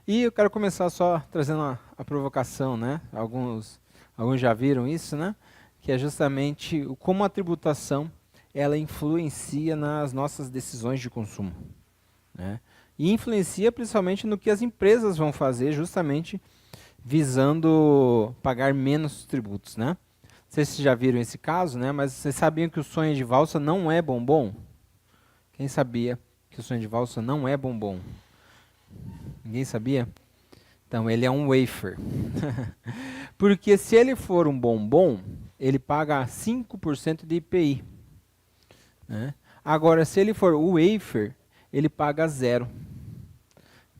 E eu quero começar só trazendo a provocação, né? Alguns já viram isso, né? Que é justamente como a tributação ela influencia nas nossas decisões de consumo, né? E influencia principalmente no que as empresas vão fazer, justamente visando pagar menos tributos, né? Não sei se vocês já viram esse caso, né? Mas vocês sabiam que o sonho de valsa não é bombom? Quem sabia que o sonho de valsa não é bombom? Ninguém sabia? Então, ele é um wafer. Porque se ele for um bombom, ele paga 5% de IPI. Né? Agora, se ele for o wafer, ele paga zero.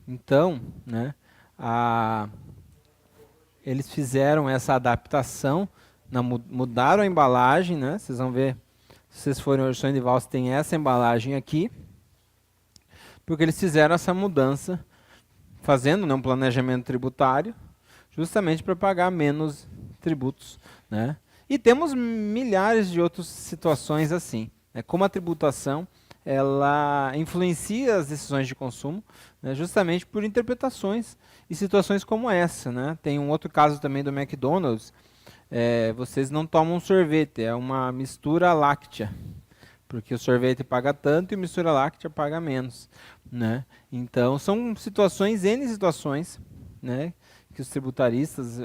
Então, né, a, eles fizeram essa adaptação, mudaram a embalagem, né? Vocês vão ver, se vocês forem hoje sonho de valsa, tem essa embalagem aqui, porque eles fizeram essa mudança, fazendo, né, um planejamento tributário, justamente para pagar menos tributos, né? E temos milhares de outras situações assim, né? Como a tributação ela influencia as decisões de consumo, né, justamente por interpretações e situações como essa, né? Tem um outro caso também do McDonald's. Vocês não tomam sorvete, é uma mistura láctea, porque o sorvete paga tanto e a mistura láctea paga menos, né? Então são situações, N situações, né, que os tributaristas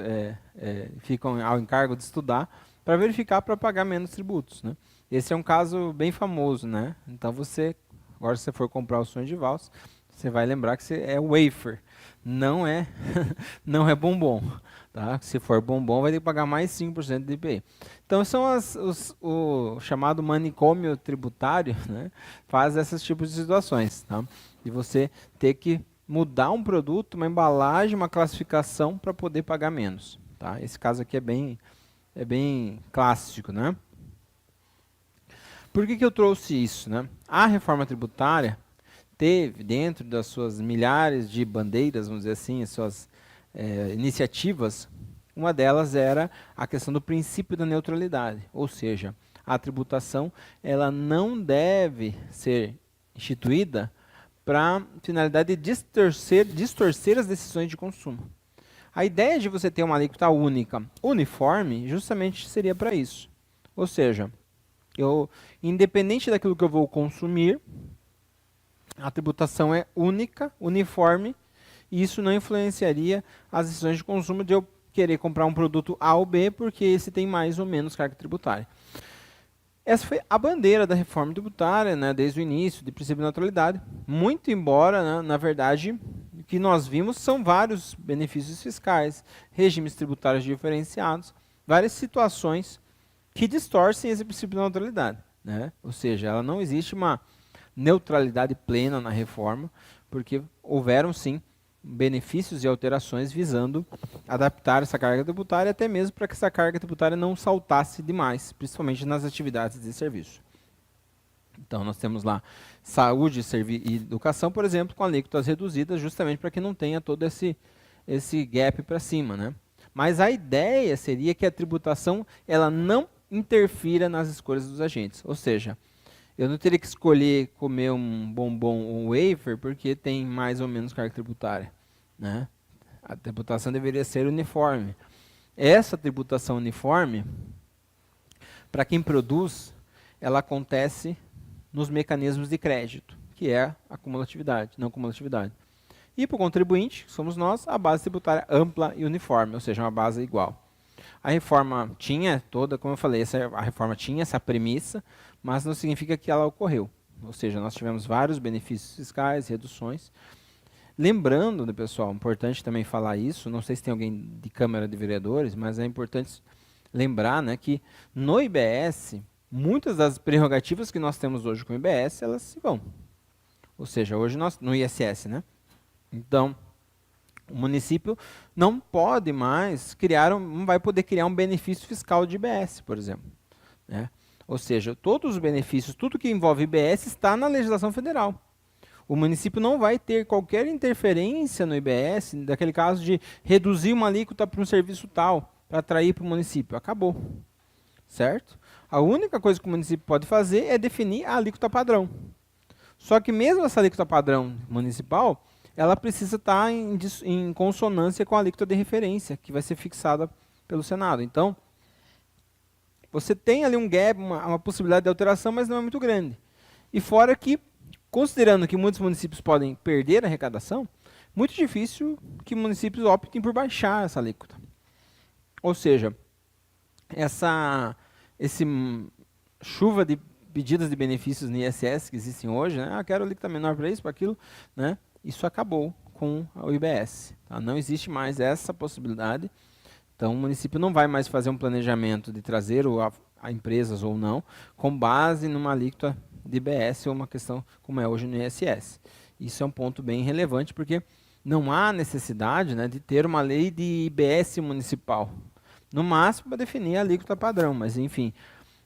ficam ao encargo de estudar para verificar para pagar menos tributos, né? Esse é um caso bem famoso, né? Então agora se você for comprar o sonho de valsa, você vai lembrar que é wafer, não é, não é bombom, tá? Se for bombom, vai ter que pagar mais 5% de IPI. Então são o chamado manicômio tributário, né? Faz esses tipos de situações, tá? E você ter que mudar um produto, uma embalagem, uma classificação para poder pagar menos, tá? Esse caso aqui é bem clássico, né? Por que eu trouxe isso, né? A reforma tributária teve, dentro das suas milhares de bandeiras, vamos dizer assim, as suas iniciativas, uma delas era a questão do princípio da neutralidade, ou seja, a tributação ela não deve ser instituída para finalidade de distorcer as decisões de consumo. A ideia de você ter uma alíquota única, uniforme, justamente seria para isso. Ou seja, independente daquilo que eu vou consumir, a tributação é única, uniforme, e isso não influenciaria as decisões de consumo de eu querer comprar um produto A ou B, porque esse tem mais ou menos carga tributária. Essa foi a bandeira da reforma tributária, né, desde o início, de princípio de neutralidade. Muito embora, né, na verdade, o que nós vimos são vários benefícios fiscais, regimes tributários diferenciados, várias situações que distorcem esse princípio de neutralidade, né? Ou seja, ela não existe uma neutralidade plena na reforma, porque houveram sim benefícios e alterações visando adaptar essa carga tributária, até mesmo para que essa carga tributária não saltasse demais, principalmente nas atividades de serviço. Então, nós temos lá saúde e educação, por exemplo, com alíquotas reduzidas, justamente para que não tenha todo esse gap para cima, né? Mas a ideia seria que a tributação ela não interfira nas escolhas dos agentes, ou seja, eu não teria que escolher comer um bombom ou um wafer porque tem mais ou menos carga tributária, né? A tributação deveria ser uniforme. Essa tributação uniforme, para quem produz, ela acontece nos mecanismos de crédito, que é a cumulatividade, não cumulatividade. E para o contribuinte, que somos nós, a base tributária ampla e uniforme, ou seja, uma base igual. A reforma tinha toda, como eu falei, a reforma tinha essa premissa, mas não significa que ela ocorreu. Ou seja, nós tivemos vários benefícios fiscais, reduções. Lembrando, né, pessoal, importante também falar isso, não sei se tem alguém de Câmara de Vereadores, mas é importante lembrar, né, que no IBS, muitas das prerrogativas que nós temos hoje com o IBS, elas se vão. Ou seja, hoje no ISS, né? Então, o município não pode mais não vai poder criar um benefício fiscal de IBS, por exemplo, né? Ou seja, todos os benefícios, tudo que envolve IBS está na legislação federal. O município não vai ter qualquer interferência no IBS, daquele caso de reduzir uma alíquota para um serviço tal, para atrair para o município. Acabou. Certo? A única coisa que o município pode fazer é definir a alíquota padrão. Só que mesmo essa alíquota padrão municipal, ela precisa estar em consonância com a alíquota de referência, que vai ser fixada pelo Senado. Então, você tem ali um gap, uma possibilidade de alteração, mas não é muito grande. E fora que, considerando que muitos municípios podem perder a arrecadação, muito difícil que municípios optem por baixar essa alíquota. Ou seja, esse chuva de pedidas de benefícios no ISS que existem hoje, né? Quero alíquota menor para isso, para aquilo, né? Isso acabou com o IBS. Tá? Não existe mais essa possibilidade. Então, o município não vai mais fazer um planejamento de trazer a empresas ou não, com base numa alíquota de IBS ou uma questão como é hoje no ISS. Isso é um ponto bem relevante, porque não há necessidade, né, de ter uma lei de IBS municipal. No máximo, para definir a alíquota padrão, mas enfim.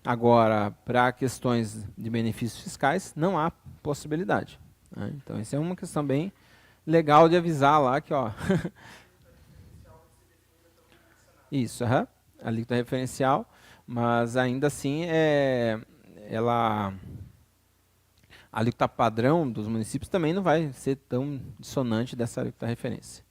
Agora, para questões de benefícios fiscais, não há possibilidade. Né? Então, isso é uma questão bem legal de avisar lá que, ó, isso, a alíquota referencial, mas ainda assim a alíquota padrão dos municípios também não vai ser tão dissonante dessa alíquota referência.